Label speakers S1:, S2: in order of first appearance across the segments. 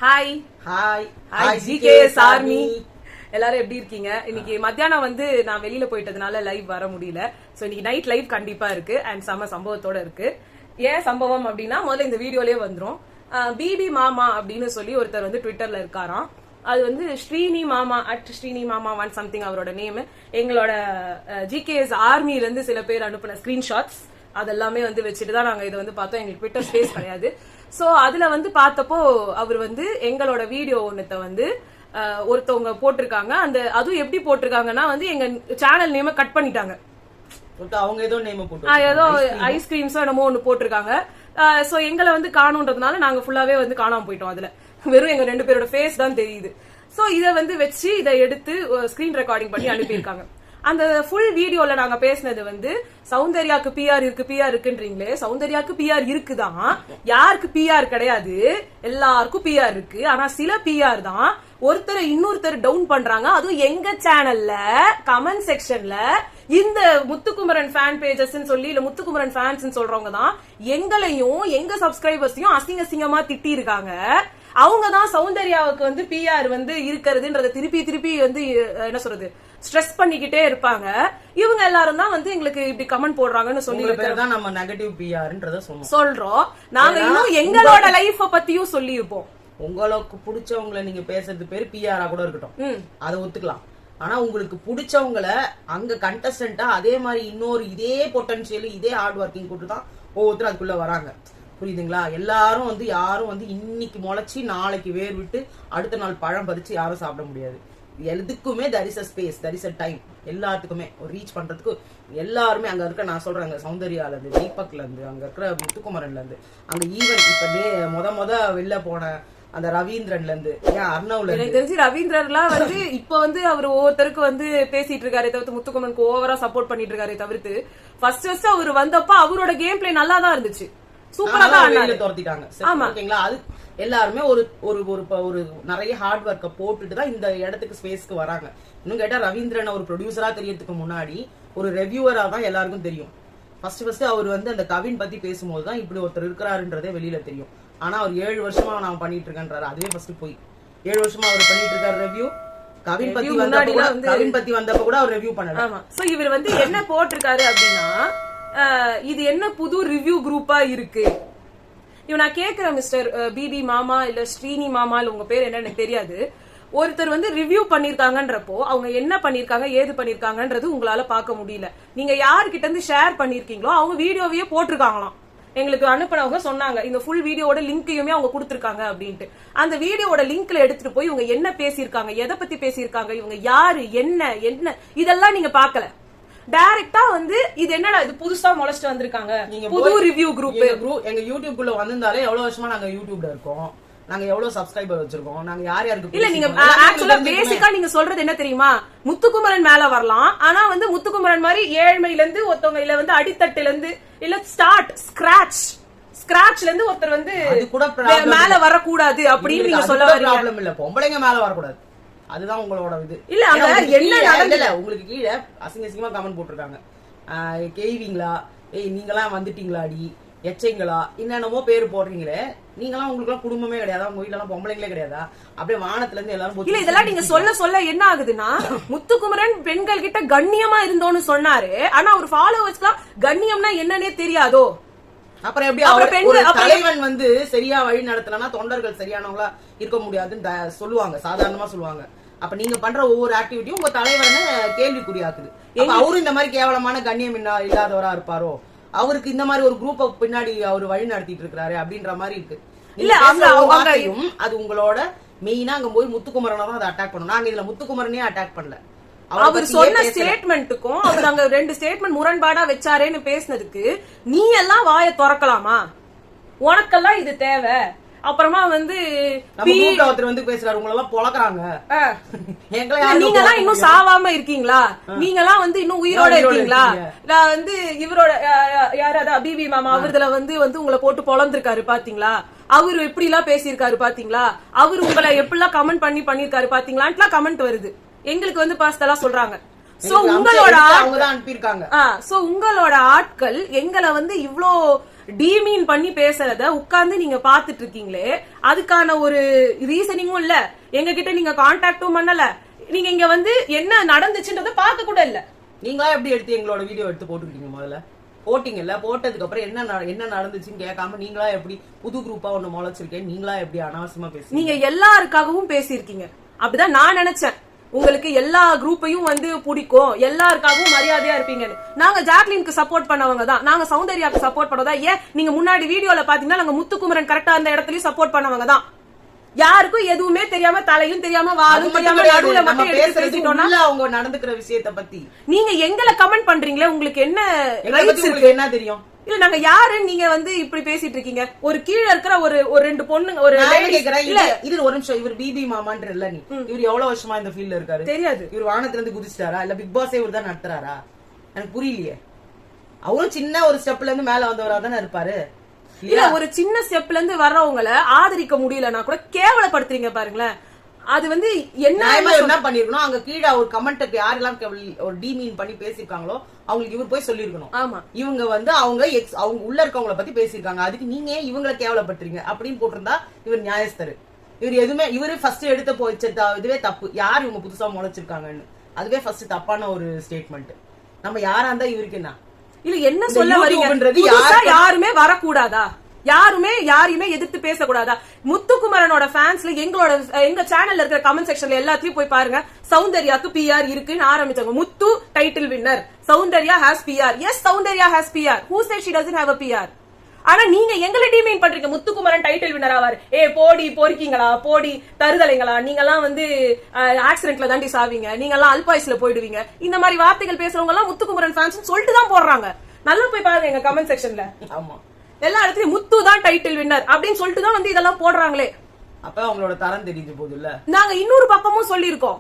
S1: Hi
S2: hi
S1: hi GKS army எல்லாரும் எப்படி இருக்கீங்க? இன்னைக்கு மத்தியானம் வந்து நான் வெளியில போயிட்டதுனால லைவ் வர முடியல. சோ இன்னைக்கு நைட் லைவ் கண்டிப்பா இருக்கு அண்ட் செம சம்பவத்தோட இருக்கு. ஏன் சம்பவம் அப்படின்னா முதல்ல இந்த வீடியோலயே வந்துரும். பிபி மாமா அப்படின்னு சொல்லி ஒருத்தர் வந்து ட்விட்டர்ல இருக்காராம். அது வந்து ஸ்ரீனி மாமா @ஸ்ரீனி மாமா 1 சம்திங் அவரோட நேம். எங்களோட ஜிகேஎஸ் ஆர்மில இருந்து சில பேர் அனுப்பின ஸ்கிரீன்ஷாட்ஸ் அதெல்லாமே வந்து வச்சுட்டு தான் நாங்க இதை வந்து பார்த்தோம். எங்களுக்கு ட்விட்டர் ஸ்பேஸ் கிடையாது. சோ அதுல வந்து பார்த்தப்போ அவர் வந்து எங்களோட வீடியோ ஒன்னத்தை வந்து ஒருத்தவங்க போட்டிருக்காங்க. அந்த அதுவும் எப்படி போட்டிருக்காங்கன்னா வந்து எங்க சேனல் நேம கட் பண்ணிட்டாங்க.
S2: அவங்க ஏதோ நேம் போட்டு
S1: ஏதோ ஐஸ்கிரீம்ஸோ என்னமோ ஒண்ணு போட்டிருக்காங்க. சோ எங்களை வந்து காணுன்றதுனால நாங்க ஃபுல்லாவே வந்து காணாம போயிட்டோம். அதுல வெறும் எங்க 2 பேரோட ஃபேஸ் தான் தெரியுது. சோ இத வந்து வச்சு இதை எடுத்து ஸ்கிரீன் ரெக்கார்டிங் பண்ணி அனுப்பியிருக்காங்க. அந்த ஃபுல் வீடியோல நாங்க பேசினது வந்து சௌந்தர்யாக்கு பிஆர் இருக்குன்றீங்களே, சௌந்தர்யாக்கு பிஆர் இருக்குதான், யாருக்கு பிஆர் கிடையாது, எல்லாருக்கும் பிஆர் இருக்கு. ஆனா சில பிஆர் தான் ஒருத்தரை இன்னொருத்தர் டவுன் பண்றாங்க. அதுவும் எங்க சேனல்ல கமெண்ட் செக்ஷன்ல இந்த முத்துக்குமரன் ஃபேன் பேஜஸ் சொல்லி இல்ல முத்துக்குமரன் ஃபேன்ஸ் சொல்றவங்க தான் எங்களையும் எங்க சப்ஸ்கிரைபர்ஸையும் அசிங்கமா திட்டி இருக்காங்க. அவங்கதான் சௌந்தர்யாவுக்கு வந்து பிஆர் வந்து இருக்கிறதுன்றத திருப்பி வந்து என்ன சொல்றது ஸ்ட்ரெஸ் பண்ணிக்கிட்டே இருப்பாங்க. இவங்க எல்லாரும் தான் வந்து எங்களுக்கு இப்படி கமெண்ட் போடுறாங்கன்னு சொல்லி
S2: நம்ம நெகட்டிவ் பிஆர்ன்றத
S1: சொல்றோம். நாங்க இன்னும் எங்களோட லைஃப பத்தியும் சொல்லி இருப்போம்.
S2: உங்களுக்கு பிடிச்சவங்களை நீங்க பேசுறது பேரு பிஆரா கூட இருக்கட்டும், அதை ஒத்துக்கலாம். ஆனா உங்களுக்கு பிடிச்சவங்கள அங்க கண்டஸ்டன்டா அதே மாதிரி இன்னொரு இதே பொட்டன்சியல் இதே ஹார்ட் ஒர்க்கிங் கூட்டு தான் ஒவ்வொருத்தரும் அதுக்குள்ள வராங்க. புரியுதுங்களா? எல்லாரும் வந்து யாரும் வந்து இன்னைக்கு முளைச்சி நாளைக்கு வேர் விட்டு அடுத்த நாள் பழம் பறிச்சு யாரும் சாப்பிட முடியாது. எதுக்குமே there is a space, there is a time. எல்லாத்துக்குமே ஒரு ரீச் பண்றதுக்கு எல்லாருமே அங்க இருக்க, நான் சொல்றேன், சௌந்தர்யால இருந்து தீபக்ல இருந்து அங்க இருக்கிற முத்துக்குமரன்ல இருந்து அங்க ஈவன் இப்ப முத வெளில போன அந்த ரவீந்திரன்ல இருந்து அர்ணவ்ல
S1: எனக்கு தெரிஞ்சு ரவீந்திரன்லாம் வந்து இப்ப வந்து அவர் ஒவ்வொருத்தருக்கு வந்து பேசிட்டு இருக்காரு தவிர்த்து முத்துக்குமரனுக்கு ஓவரா சப்போர்ட் பண்ணிட்டு இருக்காரு தவிர்த்து ஃபர்ஸ்ட் அவர் வந்தப்ப அவரோட கேம் பிளே நல்லா தான் இருந்துச்சு. சூப்பரா தான்
S2: துரத்திட்டாங்க. ஓகேங்களா? அது எல்லாருமே ஒரு நிறைய ஹார்ட் ஒர்க்க போட்டுட்டு தான் இந்த இடத்துக்கு ஸ்பேஸ்க்கு வராங்க. இன்னும் கேட்டா ரவீந்திரன் ஒரு ப்ரொடியூசரா தெரியறதுக்கு முன்னாடி ஒரு ரெவியூவரா தான் எல்லாருக்கும் தெரியும். ஃபர்ஸ்ட் அவர் வந்து அந்த கவின் பத்தி பேசும்போது தான் இப்படி ஒருத்தர் இருக்கிறாருன்றதே வெளியில தெரியும். ஆனா அவர் 7 வருஷமா நான் பண்ணிட்டு இருக்கேன்றாரு. அதுவே ஃபர்ஸ்ட் போய் 7 வருஷமா அவர் பண்ணிட்டு இருக்காரு ரெவியூ. கவின் பத்தி வந்தப்ப கூட அவர் ரெவியூ பண்ணல.
S1: சோ இவர் வந்து என்ன போட்டிருக்காரு அப்படின்னா, இது என்ன புது ரிவ்யூ குரூப்பா இருக்கு. இவன் நான் கேக்குறேன், மிஸ்டர் பிபி மாமா இல்ல ஸ்ரீனி மாமா இல்ல உங்க பேர் என்ன எனக்கு தெரியாது. ஒருத்தர் வந்து ரிவ்யூ பண்ணிருக்காங்கன்றப்போ அவங்க என்ன பண்ணிருக்காங்க ஏது பண்ணிருக்காங்கன்றது உங்களால பார்க்க முடியல. நீங்க யாருக்கிட்ட இருந்து ஷேர் பண்ணிருக்கீங்களோ அவங்க வீடியோவையே போட்டிருக்காங்களாம். எங்களுக்கு அனுப்பினவங்க சொன்னாங்க இந்த ஃபுல் வீடியோட லிங்கையுமே அவங்க கொடுத்திருக்காங்க அப்படின்ட்டு. அந்த வீடியோட லிங்க்ல எடுத்துட்டு போய் இவங்க என்ன பேசியிருக்காங்க, எதை பத்தி பேசியிருக்காங்க, இவங்க யாரு, என்ன இதெல்லாம் நீங்க பாக்கல. டைரக்டா வந்து இது என்னடா இது புதுசா முளைச்சிட்டு வந்திருக்காங்க புது ரிவ்யூ குரூப்.
S2: எங்க யூடியூப்குள்ள வந்திருந்தாலே எவ்வளவு வருஷமா நாங்க யூடியூப்ல இருக்கோம், நாங்க எவ்வளவு சப்ஸ்கிரைபர் வச்சிருக்கோம், நாங்க யாருக்கு
S1: இல்ல. நீங்க ஆக்சுவலா பேசிக்கா நீங்க சொல்றது என்ன தெரியுமா, முத்துக்குமரன் மேல வரலாம். ஆனா வந்து முத்துக்குமரன் மாதிரி ஏழ்மையில இருந்து ஒருத்தவங்க இல்ல வந்து அடித்தட்டுல இருந்து இல்ல ஸ்கிராச்ல இருந்து ஒருத்தர் வந்து மேல வரக்கூடாது அப்படின்னு நீங்க சொல்ல வரீங்க.
S2: ப்ராப்ளம் இல்ல, பொம்பளைங்க மேல வரக்கூடாது, அதுதான் உங்களோட இது.
S1: இல்ல என்ன நடந்தல
S2: உங்களுக்கு கீழே அசிங்கமா கமெண்ட் போட்டிருக்காங்க. கேவீங்களா, நீங்களாம் வந்துட்டீங்களாடி, எச்சைங்களா, என்னென்னமோ பேரு போடுறீங்களே, நீங்களாம் உங்களுக்கு எல்லாம் குடும்பமே கிடையாதா, உங்க வீட்டுல எல்லாம் பொம்பளைங்களே கிடையாதா, அப்படியே வானத்துல இருந்து எல்லாரும்
S1: இல்ல. இதெல்லாம் நீங்க சொல்ல என்ன ஆகுதுன்னா, முத்துக்குமரன் பெண்கள் கிட்ட கண்ணியமா இருந்தோன்னு சொன்னாரு. ஆனா அவர் ஃபாலோவர்ஸ்லாம் கண்ணியம்னா என்னன்னே தெரியாதோ.
S2: அப்புறம் எப்படி தலைவன் வந்து சரியா வழி நடத்தலன்னா தொண்டர்கள் சரியானவங்களா இருக்க முடியாதுன்னு சொல்லுவாங்க, சாதாரணமா சொல்லுவாங்க. அப்ப நீங்க பண்ற ஒவ்வொரு ஆக்டிவிட்டியும் உங்க தலைவரன்னு கேள்விக்குறியாக்குது. அவரும் இந்த மாதிரி கேவலமான கண்ணியம் இல்லாதவரா இருப்பாரோ, அவருக்கு இந்த மாதிரி ஒரு குரூப்ப பின்னாடி அவர் வழி நடத்திட்டு இருக்காரு அப்படின்ற மாதிரி இருக்கு. இல்ல அது உங்களோட மெயினா அங்க போய் முத்துக்குமரனை தான் அதை அட்டாக் பண்ணணும். நாங்க இதுல முத்துக்குமரனே அட்டாக் பண்ணல.
S1: அவர் சொன்ன ஸ்டேட்மெண்ட்டுக்கும் அவர் அங்க 2 ஸ்டேட்மெண்ட் முரண்பாடா வச்சாரேன்னு பேசினதுக்கு நீ எல்லாம் வாய திறக்கலாமா? உனக்கெல்லாம் இது தேவை. அப்புறமா வந்து
S2: வந்து பேசுறாரு, உங்களை எல்லாம் பொழக்கிறாங்க,
S1: நீங்க எல்லாம் இன்னும் சாவாம இருக்கீங்களா, நீங்க எல்லாம் வந்து இன்னும் உயிரோட இருக்கீங்களா, நான் வந்து இவரோட யாராவது பிபி மாமா அவர்துல வந்து உங்களை போட்டு பொழந்திருக்காரு பாத்தீங்களா, அவரு எப்படி எல்லாம் பேசியிருக்காரு பாத்தீங்களா, அவரு உங்களை எப்படி எல்லாம் கமெண்ட் பண்ணிருக்காரு பாத்தீங்களான்ட்டுலாம் கமெண்ட் வருது. எங்களுக்கு வந்து பர்சனலா சொல்றாங்க. சோ உங்களோட
S2: அவங்க தான் அனுப்பியிருக்காங்க.
S1: சோ உங்களோட ஆட்கள் எங்களை வந்து இவ்ளோ டீமீன் பண்ணி பேசுறத உட்கார்ந்து நீங்க பாத்துட்டு இருக்கீங்களே, அதுக்கான ஒரு ரீசனிங்கும் இல்ல, எங்க கிட்ட நீங்க கான்டாக்டும் பண்ணல, நீங்க இங்க வந்து என்ன நடந்துச்சுன்றத பார்க்க கூட இல்ல.
S2: நீங்களா எப்படி எடுத்து எங்களோட வீடியோ எடுத்து போட்டுக்கிட்டீங்க? முதல்ல போட்டீங்கல்ல, போட்டதுக்கு அப்புறம் என்ன நடந்துச்சுன்னு கேட்காம நீங்களா எப்படி புது குரூப்பா ஒண்ணு முளைச்சிருக்கேன், நீங்களா எப்படி அனாவசியமா பேசுறீங்க?
S1: நீங்க எல்லாருக்காகவும் பேசியிருக்கீங்க, அப்படிதான் நான் நினைச்சேன். உங்களுக்கு எல்லா குரூப்பையும் வந்து பிடிக்கும், எல்லாருக்காகவும் மரியாதையா இருப்பீங்கன்னு. நாங்க ஜாக்லினுக்கு சப்போர்ட் பண்ணவங்க தான், நாங்க சௌந்தர்யாக்கு சப்போர்ட் பண்ணதா. ஏன் நீங்க முன்னாடி வீடியோல பாத்தீங்கன்னா நாங்க முத்துக்குமரன் கரெக்டா இருந்த இடத்துலயும் சப்போர்ட் பண்ணவங்க தான். யாருக்கும் எதுவுமே தெரியாம, தலையும் தெரியாம, வாலும் தெரியாம நடுவுல மட்டும் பேசிட்டோம்னா
S2: அவங்க நடந்துக்கிற விஷயத்தை பத்தி
S1: நீங்க எங்களை கமெண்ட் பண்றீங்களே, உங்களுக்கு என்ன ரைட்ஸ் இருக்கு?
S2: உங்களுக்கு என்ன தெரியும்?
S1: இல்ல நாங்க யாரு நீங்க வந்து இப்படி பேசிட்டு இருக்கீங்க? ஒரு கீழ இருக்கிற ஒரு ரெண்டு பொண்ணுங்க, ஒரு
S2: இல்ல இது ஒரு நிமிஷம், இவர் பிபி மாமான்ற இல்ல, நீ இவர் எவ்வளவு வருஷமா இந்த ஃபீல்ட்ல இருக்காரு
S1: தெரியாது.
S2: இவர் வானத்துல இருந்து குதிச்சிட்டாரா இல்ல பிக் பாஸே இவர் தான் நடத்துறாரா? எனக்கு புரியலையே. அவரும் சின்ன ஒரு ஸ்டெப்ல இருந்து மேல வந்தவரா தானே இருப்பாரு.
S1: இல்ல ஒரு சின்ன ஸ்டெப்ல இருந்து வர்றவங்களை ஆதரிக்க முடியலன்னா கூட கேவலப்படுத்துறீங்க பாருங்களேன். அது வந்து என்ன
S2: பண்ணிருக்கணும், அங்க கீழே ஒரு கமெண்ட்டுக்கு யாரெல்லாம் ஒரு டீமீன் பண்ணி பேசிருக்காங்களோ அவங்களுக்கு இவர் போய் சொல்லிருக்கணும்.
S1: ஆமா, இவங்க
S2: வந்து அவங்க உள்ள இருக்கவங்கள பத்தி பேசிருக்காங்க, அதுக்கு நீங்க இவங்களை கேவலப்படுத்துறீங்க அப்படின்னு போட்டிருந்தா இவர் நியாயஸ்தரு. இவர் எதுவுமே இவரு ஃபர்ஸ்ட் எடுத்த போச்சு, இதுவே தப்பு. யார் இவங்க புதுசா முளைச்சிருக்காங்கன்னு அதுவே ஃபர்ஸ்ட் தப்பான ஒரு ஸ்டேட்மெண்ட். நம்ம யாரா இருந்தா இவருக்கு என்ன
S1: இல்ல என்ன சொல்ல வரீங்க? யாருமே வரக்கூடாதா? யாரையுமே எதிர்த்து பேசக்கூடாதா? முத்துக்குமரனோட ஃபேன்ஸ்ல எங்க சேனல்ல இருக்கிற கமெண்ட் செக்ஷன்ல எல்லாத்தையும் போய் பாருங்க. சௌந்தர்யாக்கு PR இருக்குன்னு ஆரம்பிச்சாங்க. Muthu title winner, Soundarya has PR. Yes, Soundarya has PR. Who said she doesn't have a PR? ஆனா நீங்க எங்களை டீமீன் பண்றீங்க. முத்துக்குமரன் டைட்டில் வின்னர் ஆவாரு, போடி பொறுக்கீங்களா, போடி தருதலைங்களா, நீங்க எல்லாம் வந்து ஆக்சிடென்ட்ல தாண்டி சாவீங்க, நீங்க எல்லாம் அல்பாய்ஸ்ல போயிடுவீங்க, இந்த மாதிரி வார்த்தைகள் பேசுறவங்க எல்லாம் முத்துக்குமரன் ஃபேன்ஸ் சொல்லிட்டு தான் போடுறாங்க. நல்லா போய் பாருங்க எங்க கமெண்ட் செக்ஷன்ல.
S2: ஆமா,
S1: எல்லா இடத்துலயும் முத்து தான் டைட்டில் வின்னர் அப்படின்னு சொல்லிட்டு தான் வந்து இதெல்லாம் போடுறாங்களே.
S2: அப்ப அவங்களோட தரம் தெரிஞ்ச போது இல்ல.
S1: நாங்க இன்னொரு பக்கமும் சொல்லிருக்கோம்,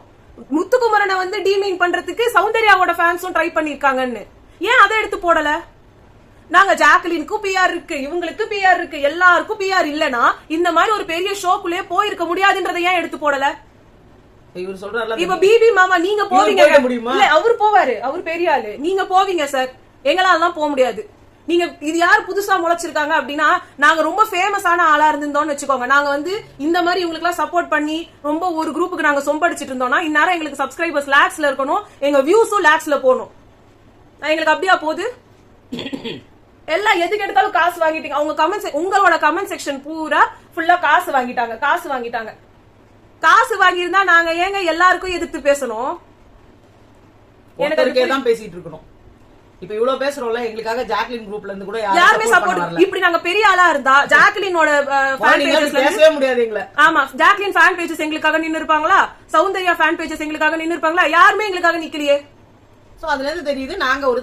S1: முத்துக்குமரனை வந்து டீமீன் பண்றதுக்கு சௌந்தர்யாவோட ஃபேன்ஸும் ட்ரை பண்ணிருக்காங்கன்னு. ஏன் அதை எடுத்து போடல? நாங்க ஜாக்லினுக்கும் PR இருக்கு, இவங்களுக்கு PR இருக்கு, எல்லாருக்கும் PR இல்லனா இந்த மாதிரி ஒரு பெரிய ஷோக்குள்ளே போயிருக்க முடியாதுன்றதை ஏன் எடுத்து போடல?
S2: இவர் சொல்றாருல,
S1: இப்ப பிபி மாமா நீங்க போவீங்க, இல்ல அவரு போவாரு, அவர் பெரிய ஆளு, நீங்க போவீங்க சார், எங்களால போக முடியாது. நீங்க இது யார் புதுசா முளைச்சிருக்காங்க அப்படின்னா, நாங்க ரொம்ப ஃபேமஸான ஆளா இருந்திருந்தோம்னு வச்சுக்கோங்க, நாங்க வந்து இந்த மாதிரி இவங்களுக்கு எல்லாம் சப்போர்ட் பண்ணி ரொம்ப ஒரு குரூப்புக்கு நாங்க சொம்படிச்சிட்டு இருந்தோம்னா இந்நேரம் எங்களுக்கு சப்ஸ்கிரைபர்ஸ் லேக்ஸ்ல இருக்கணும், எங்க வியூஸும் லேக்ஸ்ல போகணும். எங்களுக்கு அப்படியா போகுது? எல்லாம் எதுக்கு எடுத்தாலும் காசு வாங்கிட்டீங்க. அவங்க உங்களோட கமெண்ட் செக்ஷன் பூரா ஃபுல்லா காசு வாங்கிட்டாங்க. காசு வாங்கியிருந்தா நாங்க ஏங்க எல்லாருக்கும் எதிர்த்து பேசணும்?
S2: எனக்கு தான் பேசிட்டு இருக்கணும். இப்ப இவ்வளவு பேசுறோம்ல, எங்களுக்காக ஜாக்லின் குரூப்ல இருந்து கூட
S1: யாருமே சப்போர்ட் வரல. இப்படி நாங்க பெரிய ஆளா இருந்தா ஜாக்லினோட ஃபேன் பேஜஸ்ல
S2: பேசவே முடியாது எங்களை.
S1: ஆமா, ஜாக்லின் ஃபேன் பேஜஸ் எங்களுக்காக நின்னு இருப்பாங்களா? சௌந்தர்யா ஃபேன் பேஜஸ் எங்களுக்காக நின்னு இருப்பாங்களா? யாருமே எங்களுக்காக நிக்கலையே.
S2: சோ அதுல இருந்து தெரியுது நாங்க ஒரு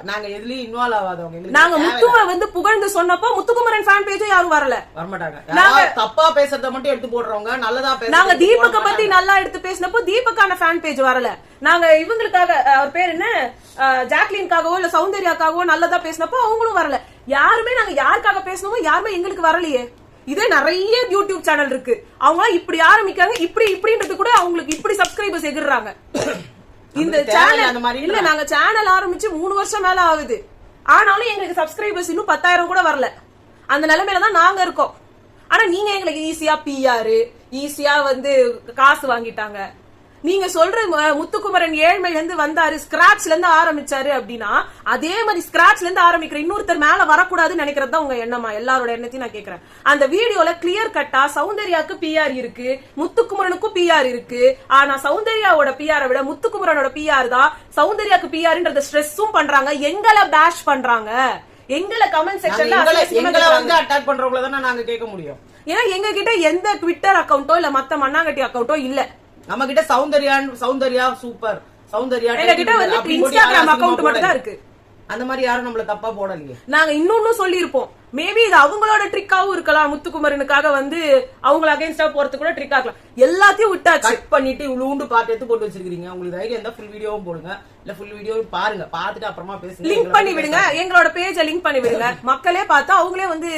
S2: நாங்க எதுலயும் இன்வால்வ் ஆகாதவங்க.
S1: நாங்க முத்துவை வந்து புகழ்ந்து சொன்னப்போ முத்துக்குமரன் ஃபேன் பேஜும் யாரும்
S2: வரமாட்டாங்க. நாங்க தப்பா பேசுறத மட்டும் எடுத்து போடுறவங்க, நல்லதா பேசுறோம்.
S1: நாங்க தீபக்க பத்தி நல்லா எடுத்து பேசினப்போ தீபக்கான ஃபேன் பேஜ் வரல. நாங்க இவங்களுக்காக, அவர் பேர் என்ன, ஜாக்லின்காகவோ இல்ல சௌந்தர்யாக்காகவோ நல்லதா பேசினப்போ அவங்களும் வரல. யாருமே நாங்க யாருக்காக பேசணுமோ யாருமே எங்களுக்கு வரலையே. இதே நிறைய யூடியூப் சேனல் இருக்கு, அவங்க இப்படி ஆரம்பிக்காங்க, இப்படின்றது கூட அவங்களுக்கு இப்படி சப்ஸ்கிரைபர்ஸ் எகிர்றாங்க. இந்த சேனல் இல்ல, நாங்க சேனல் ஆரம்பிச்சு 3 வருஷம் மேல ஆகுது, ஆனாலும் எங்களுக்கு சப்ஸ்கிரைபர்ஸ் இன்னும் 10,000 கூட வரல. அந்த நிலைமையில தான் நாங்க இருக்கோம். ஆனா நீங்க எங்களுக்கு ஈஸியா PR, ஈஸியா வந்து காசு வாங்கிட்டாங்க. நீங்க சொல்ற முத்துக்குமரன் ஏழ்மையில இருந்து வந்தாரு, ஸ்கிராச்ல இருந்து ஆரம்பிச்சாரு அப்படின்னா, அதே மாதிரி ஸ்கிராச்ல இருந்து ஆரம்பிக்கிற இன்னொருத்தர் மேல வரக்கூடாதுன்னு நினைக்கிறது தான் உங்க எண்ணமா? எல்லாரோட எண்ணத்தையும் நான் கேக்குறேன். அந்த வீடியோல கிளியர் கட்டா சௌந்தர்யாக்கு PR இருக்கு, முத்துக்குமரனுக்கும் PR இருக்கு. ஆனா சௌந்தர்யாவோட PR விட முத்துக்குமரனோட PR தான் சௌந்தர்யாக்கு PRன்றத ஸ்ட்ரெஸ்ஸும் பண்றாங்க, எங்களை பேஷ் பண்றாங்க. எங்களை கமெண்ட் செக்ஷன்ல
S2: எங்களை வந்து அட்டாக் பண்றவங்கள தான நாங்க கேட்க முடியும்.
S1: ஏன்னா எங்க கிட்ட எந்த ட்விட்டர் அக்கவுண்டோ இல்ல மத்த மண்ணாங்கட்டி அக்கவுண்டோ இல்ல.
S2: நம்ம கிட்ட சௌந்தர்யா சூப்பர், சௌந்தர்யா
S1: எங்க கிட்ட வந்து இன்ஸ்டாகிராம் அக்கவுண்ட் மட்டும் தான் இருக்கு.
S2: அந்த மாதிரி யாரும் நம்மள தப்பா போடலையே.
S1: நாங்க இன்னொன்னு சொல்லிருப்போம், மேபி இது அவங்களோட ட்ரிக்காவும் இருக்கலாம். முத்துக்குமரனுக்காக வந்து அவங்க அகைன்ஸ்டா போறது கூட ட்ரிக் ஆகலாம். எல்லாத்தையும் விட்டாச்சு,
S2: கட் பண்ணிட்டு இவ்வளவு பார்ட் எடுத்து போட்டு வச்சிருக்கீங்க. உங்களுக்கு தைரியம் இருந்தா ஃபுல் வீடியோவும் போடுங்க, இல்ல ஃபுல் வீடியோவும் பாருங்க, பாத்துட்டு அப்புறமா பேசுங்க.
S1: லிங்க் பண்ணி விடுங்க, எங்களோட பேஜை லிங்க் பண்ணி விடுங்க, மக்களே பார்த்தா அவங்களே வந்து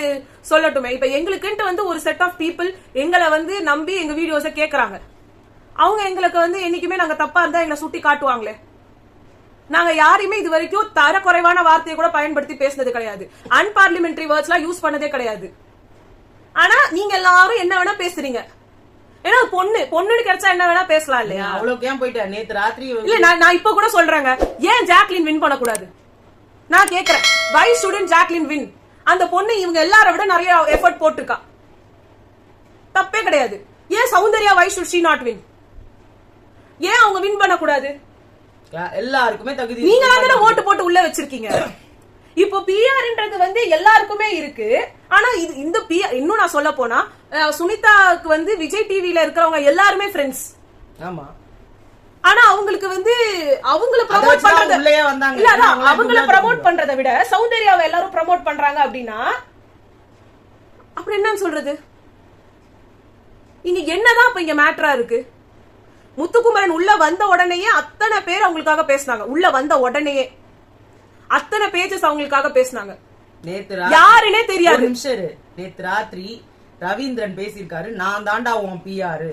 S1: சொல்லட்டுமே. இப்ப எங்களுக்குன்ட்டு வந்து ஒரு செட் ஆஃப் பீப்புள் எங்களை வந்து நம்பி எங்க வீடியோஸை கேக்குறாங்க. அவங்க எங்களுக்கு வந்து என்னைக்குமே நாங்க தப்பா இருந்தா எங்களை சுட்டி காட்டுவாங்களே. நாங்க யாரையுமே இது வரைக்கும் தரக்குறைவான வார்த்தையை கூட பயன்படுத்தி பேசினது கிடையாது. அன்பார்லிமெண்டரி வேர்ட்ஸ் எல்லாம் யூஸ் பண்ணதே கிடையாது. ஆனா நீங்க எல்லாரும் என்ன வேணா பேசுறீங்க. ஏன்னா பொண்ணுன்னு கிடைச்சா என்ன வேணா பேசலாம் இல்லையா?
S2: அவ்வளவு ஏன் போயிட்டா நேத்து ராத்திரி?
S1: இல்ல நான் இப்ப கூட சொல்றேங்க, ஏன் ஜாக்லின் வின் பண்ணக்கூடாது நான் கேக்குறேன். வை ஷுடன்ட் ஜாக்லின் வின்? அந்த பொண்ணு இவங்க எல்லார விட நிறைய எஃபர்ட் போட்டிருக்கா, தப்பே கிடையாது. ஏன் Soundarya why should she not win? ஏன் அவங்க வின் பண்ணக்கூடாது?
S2: எல்லாருக்குமே தகுதி.
S1: நீங்க தானே ஓட்டு போட்டு உள்ள வச்சிருக்கீங்க. இப்போ பிஆர்ன்றது வந்து எல்லாருக்குமே இருக்கு. ஆனா இந்த பிஆர் இன்னும் நான் சொல்ல போனா சுனிதாக்கு வந்து விஜய் டிவில இருக்கிறவங்க எல்லாருமே ஃப்ரெண்ட்ஸ்.
S2: ஆமா.
S1: ஆனா அவங்களுக்கு வந்து அவங்கள ப்ரோமோட் பண்றது இல்ல, அவங்கள ப்ரோமோட் பண்றதை விட சௌந்தர்யாவை எல்லாரும் ப்ரோமோட் பண்றாங்க அப்படின்னா அப்புறம் என்னன்னு சொல்றது? இங்க என்னதான் இப்ப இங்க மேட்டரா இருக்கு? முத்துக்குமரன் உள்ள வந்த உடனேயே அத்தனை பேர் அவங்களுக்காக பேசினாங்க. உள்ள வந்த உடனேயே அத்தனை பேஜஸ் அவங்களுக்காக பேசினாங்க. யாருன்னே தெரியாது.
S2: நிமிஷம், நேத்து ராத்திரி ரவீந்திரன் பேசியிருக்காரு, நான் தாண்டா உன் பிஆர்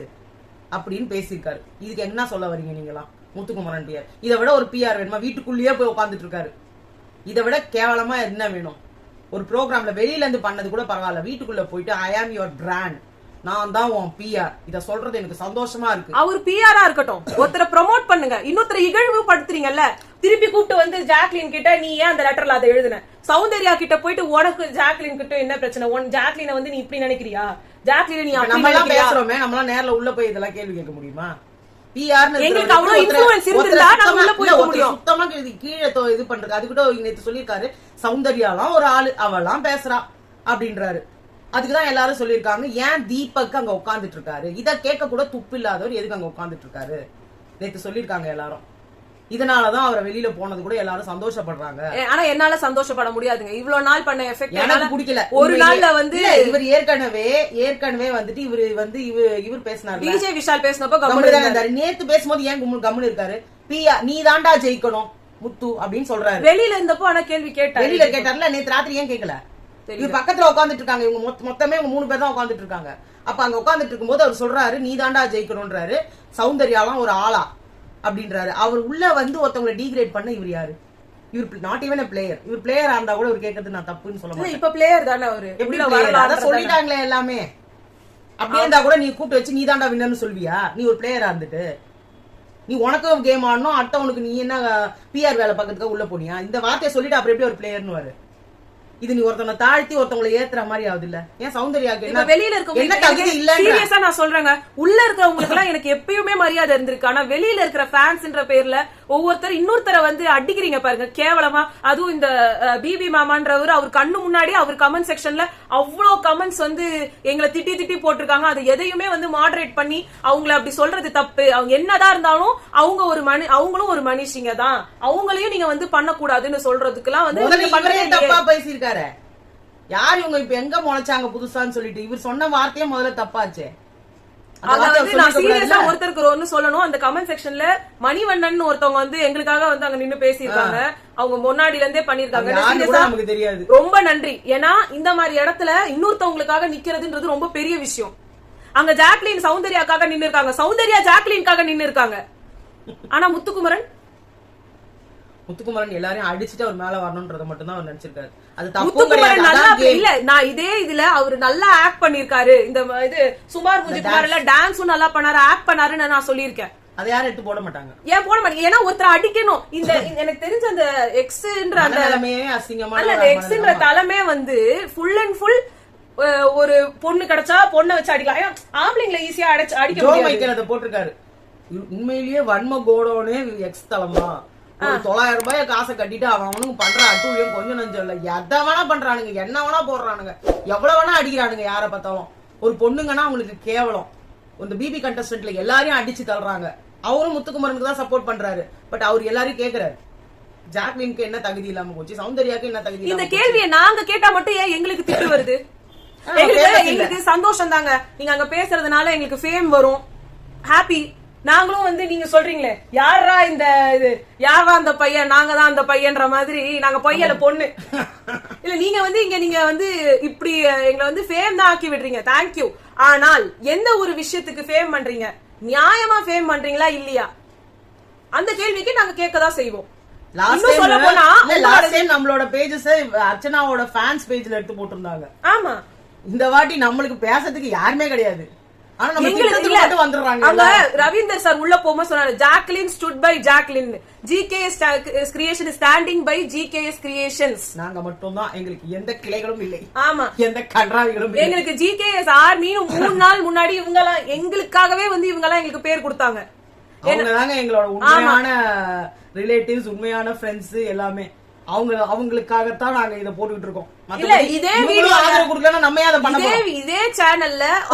S2: அப்படின்னு பேசியிருக்காரு. இதுக்கு என்ன சொல்ல வரீங்க நீங்களா? முத்துக்குமரன் பிஆர் இதை விட ஒரு பிஆர் வேணுமா? வீட்டுக்குள்ளேயே போய் உட்காந்துட்டு இருக்காரு. இதை விட கேவலமா என்ன வேணும்? ஒரு ப்ரோக்ராம்ல வெளியில இருந்து பண்ணது கூட பரவாயில்ல, வீட்டுக்குள்ள போயிட்டு ஐ ஆம் யுவர் பிராண்ட், நான் தான் உன் பிஆர், இத சொல்றது எனக்கு சந்தோஷமா இருக்கு.
S1: அவர் பிஆரா இருக்கட்டும், ஒருத்தரை ப்ரோமோட் பண்ணுங்க. இன்னொருத்தரை இகழ்வு படுத்துறீங்கல்ல, திருப்பி கூப்பிட்டு வந்து ஜாக்லின் கிட்ட நீ ஏன் அந்த லெட்டர்ல அதை எழுதுன, சௌந்தர்யா கிட்ட போயிட்டு உனக்கு ஜாக்லின் கிட்ட என்ன பிரச்சனை, ஜாக்லினை வந்து நீ இப்படி நினைக்கிறியா, ஜாக்லின் நீ அப்படி நினைக்கிறியா?
S2: பேசுறோமே, நம்மள நேர்ல உள்ள போய் இதெல்லாம் கேள்வி கேட்க முடியுமா? பிஆர்
S1: எங்களுக்கு அவ்வளவு இன்ஃப்ளூயன்ஸ் இருந்தா நாம உள்ள போய் முடியும்.
S2: சுத்தமா கீழே இது பண்றது. அது கூட நேத்து சொல்லிருக்காரு, சௌந்தர்யாலாம் ஒரு ஆளு, அவெல்லாம் பேசுறா அப்படின்றாரு. அதுக்குதான் எல்லாரும் சொல்லிருக்காங்க, ஏன் தீபக் அங்க உட்காந்துட்டு இருக்காரு, இத கேட்க கூட துப்பு இல்லாதவர் எதுக்கு அங்க உட்காந்துட்டு இருக்காரு நேத்து சொல்லிருக்காங்க எல்லாரும். இதனாலதான் அவரை வெளியில போனது கூட எல்லாரும் சந்தோஷப்படுறாங்க.
S1: ஆனா என்னால சந்தோஷப்பட முடியாதுங்க. இவ்வளவு நாள் பண்ண எஃபெக்ட்
S2: எனக்கு பிடிக்கல.
S1: ஒரு நாள்ல வந்து
S2: இவர் ஏற்கனவே வந்துட்டு இவர் பேசினாரு,
S1: விஜய் விஷால் பேசினப்ப
S2: நேத்து பேசும்போது ஏன் கம்முன்னு இருக்காரு? நீ தாண்டா ஜெயிக்கணும் முத்து அப்படின்னு சொல்றாரு.
S1: வெளியில இருந்தப்போ ஆனா கேள்வி கேட்டாரு.
S2: வெளியில கேட்டார்ல, நேத்து ராத்திரி ஏன் கேட்கல? இவங்க பக்கத்துல உட்காந்துட்டு இருக்காங்க, இவங்க மொத்தமே 3 பேர் தான் உட்காந்துட்டு இருக்காங்க. அப்ப அங்க உட்காந்துட்டு இருக்கும்போது அவர் சொல்றாரு, நீ தாண்டா ஜெயிக்கணும்ன்றாரு. சௌந்தர்யாலாம் ஒரு ஆளா அப்படின்றாரு. அவர் உள்ள வந்து ஒருத்தவங்களை டீக்ரேட் பண்ண இவர் யாரு? இவர் நாட் ஈவன் பிளேயர். இவர் பிளேயர் ஆண்டா கூட இவர் கேட்கறது நான் தப்புன்னு சொல்ல மாட்டேன்.
S1: இப்ப பிளேயர் தானே அவரு,
S2: சொல்லிட்டாங்களே எல்லாமே. அப்படியே இருந்தா கூட நீ கூப்பிட்டு வச்சு நீ தாண்டா வின்னர்னு சொல்வியா? நீ ஒரு பிளேயரா இருந்துட்டு நீ உனக்கு கேம் ஆடணும், அடுத்தவனுக்கு நீ என்ன பிஆர் வேலை பக்கத்துக்கு உள்ள போனியா? இந்த வார்த்தையை சொல்லிட்டு அப்புறம் எப்படி ஒரு பிளேயர்னு வாரு? இது நீ ஒருத்தவங்க தாழ்த்தி ஒருத்தவங்களை ஏத்துற மாதிரி ஆகுது இல்ல? ஏன் சௌந்தர்யாக்கு என்ன
S1: வெளியில இருக்க சீரியஸா நான் சொல்றேங்க, உள்ள இருக்கிறவங்களுக்கு எல்லாம் எனக்கு எப்பயுமே மரியாதை இருந்திருக்கு. ஆனா வெளியில இருக்கிற ஃபேன்ஸ்ன்ற பேர்ல ஒவ்வொருத்தர் இன்னொருத்தரை வந்து அடிக்கிறீங்க பாருங்க, கேவலமா. அதுவும் இந்த பிபி மாமான்றவர், அவர் கண்ணு முன்னாடி அவர் கமெண்ட் செக்ஷன்ல அவ்வளவு கமெண்ட்ஸ் வந்து எங்களை திட்டி போட்டிருக்காங்க. அது எதையுமே வந்து மாடரேட் பண்ணி அவங்களை அப்படி சொல்றது தப்பு. அவங்க என்னதான் இருந்தாலும் அவங்களும் ஒரு மனுஷிங்க தான், அவங்களையும் நீங்க வந்து பண்ணக்கூடாதுன்னு சொல்றதுக்கு எல்லாம் வந்து
S2: தப்பா பேசியிருக்காரு. யார் இவங்க இப்ப எங்க முளைச்சாங்க புதுசான்னு சொல்லிட்டு இவர் சொன்ன வார்த்தையே முதல்ல தப்பாச்சு.
S1: ஒருத்தருக்கு ஒன்னு சொல்லணும், அந்த கமெண்ட் செக்ஷன்ல மணிவண்ணன் ஒருத்தவங்க வந்து எங்களுக்காக வந்து அங்க நின்னு பேசியிருக்காங்க. அவங்க முன்னாடில இருந்தே பண்ணிருக்காங்க.
S2: தெரியாது,
S1: ரொம்ப நன்றி. ஏன்னா இந்த மாதிரி இடத்துல இன்னொருத்தவங்களுக்காக நிக்கிறதுன்றது ரொம்ப பெரிய விஷயம். அங்க ஜாக்லின் சௌந்தர்யாக்காக நின்னு இருக்காங்க, சௌந்தர்யா ஜாக்லின்காக நின்னு இருக்காங்க. ஆனா முத்துக்குமரன்
S2: எல்லாரையும் அடிச்சுட்டு அவர் மேல வரணும்ன்றத மட்டும் தான் அவர் நினைச்சிருக்காரு. அது
S1: முத்துக்குமரன் நல்லா இல்ல. நான் இதே இதுல அவரு நல்லா ஆக்ட் பண்ணிருக்காரு. இந்த இது சுமார் முஜிக்குமார்ல டான்ஸும் நல்லா பண்ணாரு, ஆக்ட் பண்ணாருன்னு நான் சொல்லியிருக்கேன்.
S2: அதை யாரும் எடுத்து போட மாட்டாங்க.
S1: ஏன் போட மாட்டாங்க? ஏன்னா ஒருத்தர் அடிக்கணும். இந்த எனக்கு தெரிஞ்ச அந்த எக்ஸ்ன்ற அந்த
S2: அசிங்கமான
S1: எக்ஸ்ன்ற தலைமே வந்து ஃபுல் அண்ட் ஃபுல் ஒரு பொண்ணு கிடைச்சா பொண்ணை வச்சு அடிக்கலாம். ஆம்பளைங்களை ஈஸியா அடிக்க
S2: முடியாது போட்டிருக்காரு. உண்மையிலேயே வன்ம கோடோனே எக்ஸ் தலைமா 900 ரூபாய் காசை கட்டிட்டு அவனுக்கு பண்ற அட்டூழியம் கொஞ்சம் நஞ்சம் இல்ல. எதை வேணா பண்றானுங்க, என்ன வேணா போடுறானுங்க, எவ்வளவு வேணா அடிக்கிறானுங்க. யார பார்த்தாலும் ஒரு பொண்ணுங்கன்னா அவங்களுக்கு கேவலம். இந்த பிபி கண்டஸ்டன்ட்ல எல்லாரையும் அடிச்சு தள்ளுறாங்க. அவரும் முத்துக்குமரனுக்கு தான் சப்போர்ட் பண்றாரு. பட் அவர் எல்லாரையும் கேக்குறாரு, ஜாக்லினுக்கு என்ன தகுதி இல்லாம போச்சு, சௌந்தர்யாக்கு என்ன தகுதி?
S1: இந்த கேள்வியை நாங்க கேட்டா மட்டும் ஏன் எங்களுக்கு திட்டு வருது? எங்களுக்கு சந்தோஷம் தாங்க, நீங்க அங்க பேசுறதுனால எங்களுக்கு ஃபேம் வரும், ஹாப்பி. நாங்களும் வந்து நீங்க சொல்றீங்களே யாரா இந்த இது, யாரா அந்த பையன், நாங்க தான் அந்த பையன்ற மாதிரி, நாங்க பையல பொண்ணு இல்ல. நீங்க வந்து இங்க நீங்க வந்து இப்படி எங்களை வந்து ஃபேம் தான் ஆக்கி விடுறீங்க, தேங்க்யூ. ஆனால் எந்த ஒரு விஷயத்துக்கு ஃபேம் பண்றீங்க, நியாயமா ஃபேம் பண்றீங்களா இல்லையா? அந்த கேள்விக்கு நாங்க கேட்கதான் செய்வோம்.
S2: லாஸ்ட் டைம் நம்மளோட பேஜஸ் அர்ச்சனாவோட ஃபேன்ஸ் பேஜ்ல எடுத்து போட்டிருந்தாங்க.
S1: ஆமா,
S2: இந்த வாட்டி நம்மளுக்கு பேசறதுக்கு யாருமே கிடையாது. ஆனா நம்ம திட்டத்துக்கு மட்டும் வந்துறாங்க.
S1: அங்க ரவீந்தர் சார் உள்ள போகும்போது சொன்னாரு, Jacqueline stood by Jacqueline, GKS creation standing by GKS creations.
S2: நாங்க மட்டும் தான், எங்களுக்கு எந்த கிளைகளும் இல்லை.
S1: ஆமா,
S2: எந்த கன்றாவிகளும் இல்லை.
S1: எங்களுக்கு ஜிகேஎஸ் ஆர்மின்னு 3 நாள் முன்னாடி இவங்க எல்லாம் எங்களுக்காகவே வந்து இவங்க எல்லாம் எங்களுக்கு பேர் கொடுத்தாங்க.
S2: அவங்கதாங்க எங்களோட உண்மையான ரிலேட்டிவ்ஸ், உண்மையான ஃப்ரெண்ட்ஸ் எல்லாமே. அவங்களுக்காகத்தான் நாங்க இத போட்டுட்டு இருக்கோம்.
S1: இல்ல, இதே வீடியோ
S2: ஆதரவு கொடுக்கலன்னா நம்ம ஏன் பண்ண போறோம்?
S1: இதே சேனல்ல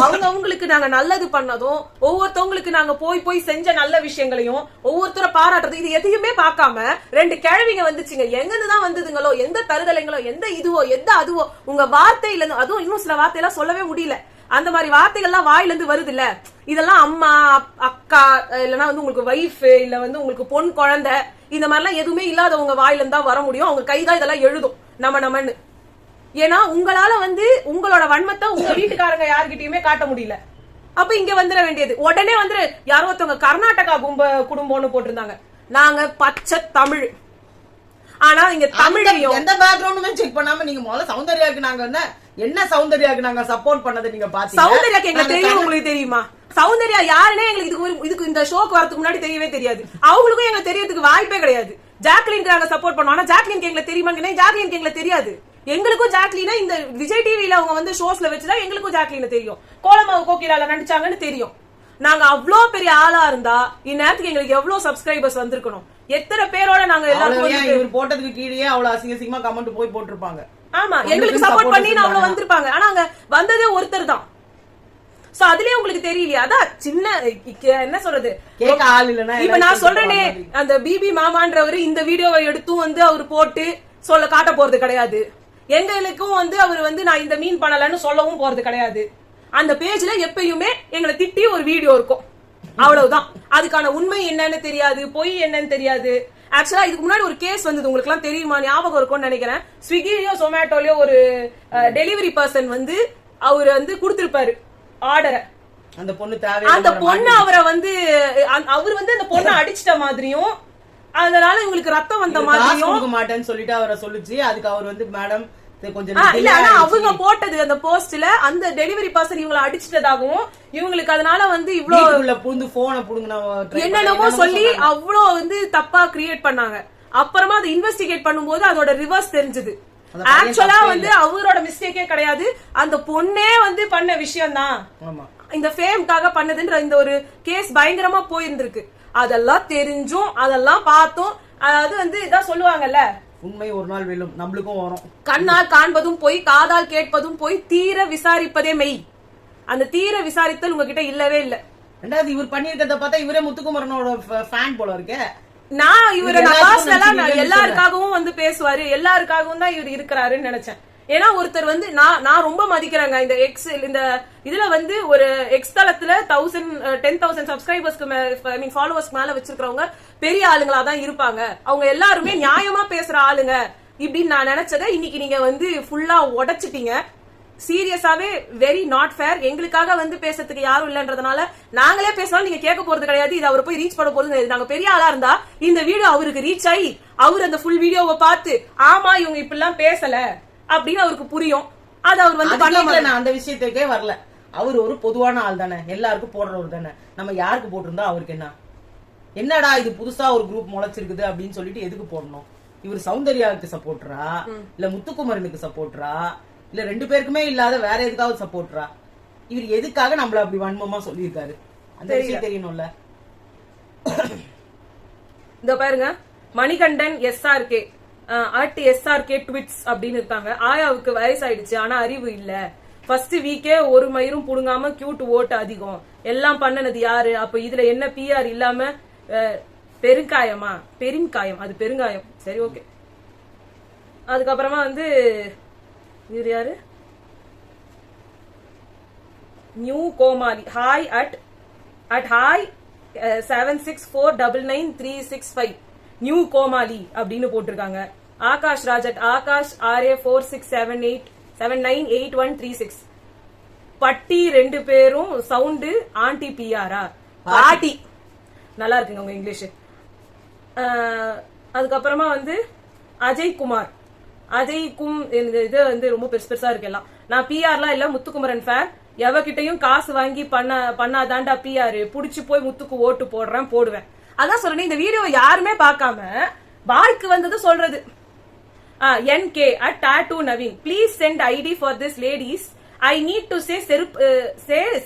S1: அவங்களுக்கு நாங்க நல்லது பண்ணதும், ஒவ்வொருத்தவங்களுக்கு நாங்க போய் செஞ்ச நல்ல விஷயங்களையும் ஒவ்வொருத்தரை பாராட்டுறது, இது எதையுமே பார்க்காம 2 கிழவிங்க வந்துச்சுங்க. எங்கிருந்து தான் வந்ததுங்களோ, எந்த தருதலைங்களோ, எந்த இதுவோ எந்த அதுவோ, உங்க வார்த்தையில இருந்து, அதுவும் இன்னும் சில வார்த்தையெல்லாம் சொல்லவே முடியல, அந்த மாதிரி வார்த்தைகள்லாம் வாயில இருந்து வருது இல்ல, இதெல்லாம் அம்மா அக்கா இல்லன்னா வந்து உங்களுக்கு வைஃப் இல்ல வந்து உங்களுக்கு பொன் குழந்தை, இந்த மாதிரிலாம் எதுவுமே இல்லாதவங்க வாயில இருந்தா வர முடியும். அவங்க கைதான் இதெல்லாம் எழுதும் நம்மன்னு. ஏன்னா உங்களால வந்து உங்களோட வன்மத்தை உங்க வீட்டுக்காரங்க யார்கிட்டயுமே காட்ட முடியல. அப்ப இங்க வந்துட வேண்டியது, உடனே வந்து யாரோ ஒருத்தவங்க கர்நாடகா குடும்பம்னு போட்டிருந்தாங்க. நாங்க பச்சை தமிழ். ஆனா இங்க தமிழையும்
S2: எந்த பேக்ரவுண்டுமே செக் பண்ணாம நீங்க முதல்ல சௌந்தர்யாக்கு நாங்க என்ன சௌந்தர்யாக்கு நாங்க சப்போர்ட் பண்ணதை நீங்க பாத்தீங்க.
S1: சௌந்தர்யாக்கு எங்களுக்கு தெரியும், உங்களுக்கு தெரியுமா? சௌந்தர்யா யாருன்னே எங்களுக்கு இதுக்கு இந்த ஷோக்கு வரதுக்கு முன்னாடி தெரியவே தெரியாது. அவங்களுக்கும் எங்களுக்கு தெரியறதுக்கு வாய்ப்பே கிடையாது. ஜாக்லினுக்கு நாங்க சப்போர்ட் பண்ணோம். ஆனா ஜாக்லினுக்கு எங்களுக்கு தெரியுமா? ஜாக்லினுக்கு எங்களுக்கு தெரியாது. எங்களுக்கும் ஜாக்லினா இந்த விஜய் டிவில அவங்க வந்து ஷோஸ்ல வச்சுதான் எங்களுக்கும் ஜாக்லின தெரியும். கோலமாவு கோகிலால நடிச்சாங்கன்னு தெரியும். நாங்க அவ்வளோ பெரிய ஆளா இருந்தா இந்நேரத்துக்கு எங்களுக்கு எவ்வளவு சப்ஸ்கிரைபர்ஸ் வந்திருக்கணும். எத்தனை பேரோட நாங்க எல்லாரும்
S2: போட்டதுக்கு கீழே அவ்வளவு அசிங்கமா கமெண்ட் போய் போட்டிருப்பாங்க.
S1: ஆமா, எங்களுக்கு சப்போர்ட் பண்ணி அவ்வளவு வந்திருப்பாங்க. ஆனா அங்க வந்ததே ஒருத்தர் தான். சோ அதுலயே உங்களுக்கு தெரியலையா? அதான் சின்ன என்ன சொல்றது, இப்ப நான் சொல்றேனே, அந்த பிபி மாமான்றவரு இந்த வீடியோவை எடுத்தும் வந்து அவரு போட்டு சொல்ல காட்ட போறது கிடையாது. எங்களுக்கும் வந்து அவர் வந்து நான் இந்த மீன் பண்ணலன்னு சொல்லவும் போறது கிடையாது. அந்த பேஜ்ல எப்பயுமே எங்களை திட்டி ஒரு வீடியோ இருக்கும், அவ்வளவுதான். அதுக்கான உண்மை என்னன்னு தெரியாது, பொய் என்னன்னு தெரியாது. ஆக்சுவலா இதுக்கு முன்னாடி ஒரு கேஸ் வந்தது, உங்களுக்கு எல்லாம் தெரியுமா? ஞாபகம் இருக்கும்னு நினைக்கிறேன். ஸ்விக்கிலயோ ஜொமேட்டோலயோ ஒரு டெலிவரி பர்சன் வந்து அவரு வந்து கொடுத்திருப்பாரு ஆர்டரை.
S2: அந்த
S1: பொண்ணு அவரை வந்து அவர் வந்து அந்த பொண்ணை அடிச்சிட்ட மாதிரியும், அதனால இவங்களுக்கு ரத்தம் வந்த மாதிரியும்
S2: மாட்டேன்னு சொல்லிட்டு அவரை சொல்லிச்சு. அதுக்கு அவர் வந்து மேடம்
S1: இல்ல, ஆனா அவங்க போட்டது அந்த போஸ்ட்ல அந்த டெலிவரி பர்சன் இவங்களை அடிச்சிட்டதாகவும், இவங்களுக்கு அதனால வந்து இவ்வளவு
S2: புந்து போனை புடுங்க
S1: என்னென்னமோ சொல்லி அவ்வளவு வந்து தப்பா கிரியேட் பண்ணாங்க. அப்புறமா அதை இன்வெஸ்டிகேட் பண்ணும்போது அதோட ரிவர்ஸ் தெரிஞ்சது. ஆக்சுவலா வந்து அவரோட மிஸ்டேக்கே கிடையாது, அந்த பொண்ணே வந்து பண்ண விஷயம் தான், இந்த ஃபேம்காக பண்ணதுன்ற இந்த ஒரு கேஸ் பயங்கரமா போயிருந்திருக்கு. அதெல்லாம் தெரிஞ்சும் அதெல்லாம் பார்த்தோம். அதாவது வந்து இதான் சொல்லுவாங்கல்ல,
S2: உண்மை ஒரு நாள் வெல்லும், நம்மளுக்கும் வரும்.
S1: கண்ணால் காண்பதும் போய், காதால் கேட்பதும் போய், தீர விசாரிப்பதே மெய். அந்த தீர விசாரித்தல் உங்ககிட்ட இல்லவே இல்ல.
S2: ரெண்டாவது இவர் பண்ணிருக்கிறத பார்த்தா இவரே முத்துக்குமரனோட ஃபேன் போல இருக்கு.
S1: நான் இவரை எல்லாருக்காகவும் வந்து பேசுவாரு, எல்லாருக்காகவும் தான் இவர் இருக்கிறாருன்னு நினைச்சேன். ஏன்னா ஒருத்தர் வந்து நான் ரொம்ப மதிக்கிறேங்க. இந்த எக்ஸ் இந்த இதுல வந்து ஒரு எக்ஸ் தளத்துல 10,000 சப்ஸ்கிரைபர்ஸ்க்கு ஃபாலோவர்ஸ்க்கு மேல வச்சிருக்கிறவங்க பெரிய ஆளுங்களா தான் இருப்பாங்க. அவங்க எல்லாருமே நியாயமா பேசுற ஆளுங்க இப்படின்னு நான் நினைச்சதை இன்னைக்கு நீங்க வந்து ஃபுல்லா உடைச்சிட்டீங்க. சீரியஸாவே வெரி நாட் ஃபேர். எங்களுக்காக வந்து பேசுறதுக்கு யாரும் இல்லன்றதுனால நாங்களே பேசலாம், நீங்க கேட்க போறது கிடையாது. இது அவர் போய் ரீச் பண்ண போறது. நாங்க பெரிய ஆளா இருந்தா இந்த வீடியோ அவருக்கு ரீச் ஆகி அவர் அந்த ஃபுல் வீடியோவை பார்த்து ஆமா இவங்க இப்படி எல்லாம் பேசல அப்படின்னு அவருக்கு புரியும். அது அவர் வந்து
S2: நான் அந்த விஷயத்துக்கே வரல. அவர் ஒரு பொதுவான ஆள் தானே, எல்லாருக்கும் போடுறவர் தானே. நம்ம யாருக்கு போட்டிருந்தா அவருக்கு என்னடா இது புதுசா ஒரு குரூப் முளைச்சிருக்குது அப்படின்னு சொல்லிட்டு எதுக்கு போடணும்? இவர் சௌந்தர்யாவுக்கு சப்போர்ட்டரா இல்ல முத்துக்குமரனுக்கு சப்போர்ட்டரா இல்ல 2 பேருக்குமே இல்லாத வேற எதுக்காவது சப்போர்ட்டரா? இவர் எதுக்காக நம்மள அப்படி வன்மமா சொல்லியிருக்காரு அந்த விஷயம் தெரியணும்ல.
S1: இந்த பாருங்க, மணிகண்டன் SRK @SRK ட்விட்ஸ் அப்படின்னு இருக்காங்க. ஆயாவுக்கு வயசாயிடுச்சு ஆனா அறிவு இல்ல. ஃபர்ஸ்ட் வீக்கே ஒரு மயிரும் புடுங்காம கியூட் ஓட்டு அதிகம். எல்லாம் பண்ணனது யாரு? அப்ப இதுல என்ன PR இல்லாம பெருங்காயமா? பெருங்காயம், அது பெருங்காயம். சரி, ஓகே. அதுக்கப்புறமா வந்து இவர் யாரு? நியூ கோமாளி ஹாய் at hi 76499365 நியூ கோமாளி அப்படின்னு போட்டிருக்காங்க. ஆகாஷ் ராஜட் ஆகாஷ் RA 4678798136 பட்டி 2 பேரும் சவுண்டு ஆண்டி PR பாட்டி. நல்லா இருக்குங்க உங்க இங்கிலீஷ். அதுக்கப்புறமா வந்து அஜய்குமார் இது வந்து ரொம்ப பெருசா இருக்கு எல்லாம். நான் பிஆர்லாம் இல்ல, முத்துக்குமரன் ஃபேன். எவகிட்டையும் காசு வாங்கி பண்ணாதாண்டா பிஆர். புடிச்சு போய் முத்துக்கு ஓட்டு போடுவேன். அதான் சொல்றேன், இந்த வீடியோ யாருமே பார்க்காம வாய்க்கு வந்தது சொல்றது. NK at Tattoo Naveen, please send ID for this ladies. I need to say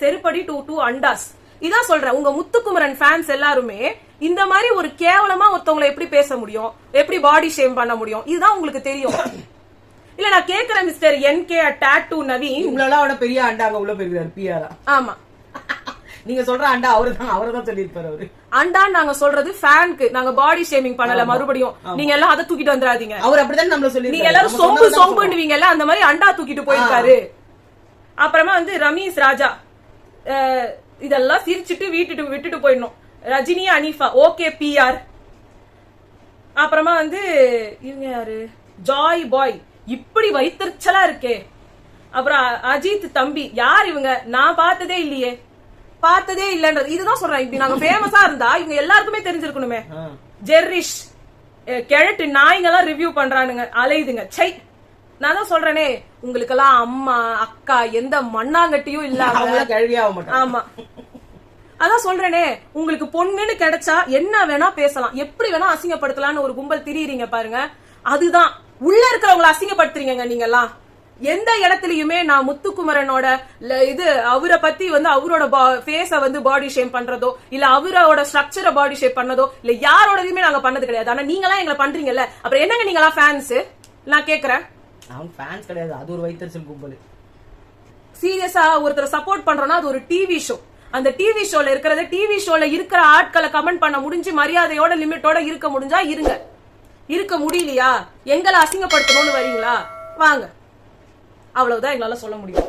S1: செருப்படி to அண்டாஸ். இதான் சொல்றேன், உங்க முத்துக்குமரன் ஃபேன்ஸ் எல்லாருமே இந்த மாதிரி ஒரு கேவலமா ஒருத்தவங்களை எப்படி பேச முடியும், எப்படி பாடி ஷேம் பண்ண முடியும், இதுதான் உங்களுக்கு தெரியும். இல்ல நான் கேக்குறேன் mister NK at Tattoo Naveen,
S2: உங்களோட பெரிய அண்டாங்க உள்ள போயிருக்காரு பிஆரா?
S1: ஆமா,
S2: நீங்க சொல்ற அண்டா அவர்தான் சொல்லிருப்பாரு. அவரு
S1: அண்டான்னு நாங்க சொல்றது ஃபேனுக்கு, நாங்க பாடி ஷேமிங் பண்ணல. மறுபடியும் நீங்க எல்லாம் அதை தூக்கிட்டு வந்துடாதீங்க.
S2: அவர் அப்படிதான் நம்மள சொல்லி,
S1: நீங்க எல்லாரும் சொம்புன்னுவீங்கல்ல, அந்த மாதிரி அண்டா தூக்கிட்டு போயிருக்காரு. அப்புறமா வந்து ரமேஷ் ராஜா, இதெல்லாம் சிரிச்சுட்டு விட்டுட்டு போயிடணும். Rajini Anifa, okay PR. அப்புறமா வந்து இவங்க யாரு, ஜாய் பாய், இப்படி வைத்தறிச்சலா இருக்கே. அப்புறம் அஜித் தம்பி, யார் இவங்க, நான் பார்த்ததே இல்லன்றது. இதுதான் சொல்றேன், இப்படி நாங்க ஃபேமஸா இருந்தா இவங்க எல்லாருக்குமே தெரிஞ்சிருக்கணுமே. ஜெர்ரிஷ், கிழட்டு நாய்ங்கெல்லாம் ரிவ்யூ பண்றானுங்க, அலையுதுங்க. சை, நான் தான் சொல்றேனே, உங்களுக்கு எல்லாம் அம்மா அக்கா எந்த மண்ணாங்கட்டியும் இல்லாம. ஆமா, அதான் சொல்றேனே, உங்களுக்கு பொண்ணுன்னு கிடைச்சா என்ன வேணா பேசலாம், எப்படி வேணா அசிங்கப்படுத்தலாம்னு ஒரு கும்பல் திரியுறீங்க பாருங்க. அதுதான் உள்ள இருக்கிறவங்களை அசிங்கப்படுத்துறீங்க நீங்க எல்லாம். எந்த இடத்துலயுமே நான் முத்துக்குமரனோட இது அவரை பத்தி வந்து அவரோட ஃபேஸ வந்து பாடி ஷேம் பண்றதோ இல்ல அவரோட ஸ்ட்ரக்சரை பாடி ஷேம் பண்ணதோ இல்ல யாரோடதுமே நாங்க பண்ணது கிடையாது. ஆனா நீங்க எல்லாம் எங்களை பண்றீங்கல்ல, அப்புறம் என்னங்க நீங்க எல்லாம் ஃபேன்ஸ்? நான் கேக்குறேன்.
S2: அவங்க ஃபேன்ஸ் கிடையாது, அது ஒரு வைத்தறிச்சல் கும்பல்.
S1: சீரியஸா ஒருத்தர் சப்போர்ட் பண்றோம்னா அது ஒரு டிவி ஷோ. அந்த டிவி ஷோல இருக்கிறத, டிவி ஷோல இருக்கிற ஆட்களை கமெண்ட் பண்ண முடிஞ்சு மரியாதையோட லிமிட்டோட இருக்க முடிஞ்சா இருங்க. இருக்க முடியலையா, எங்களை அசிங்கப்படுத்தணும்னு வரீங்களா, வாங்க. அவ்வளவுதான் எங்களால சொல்ல முடியும்.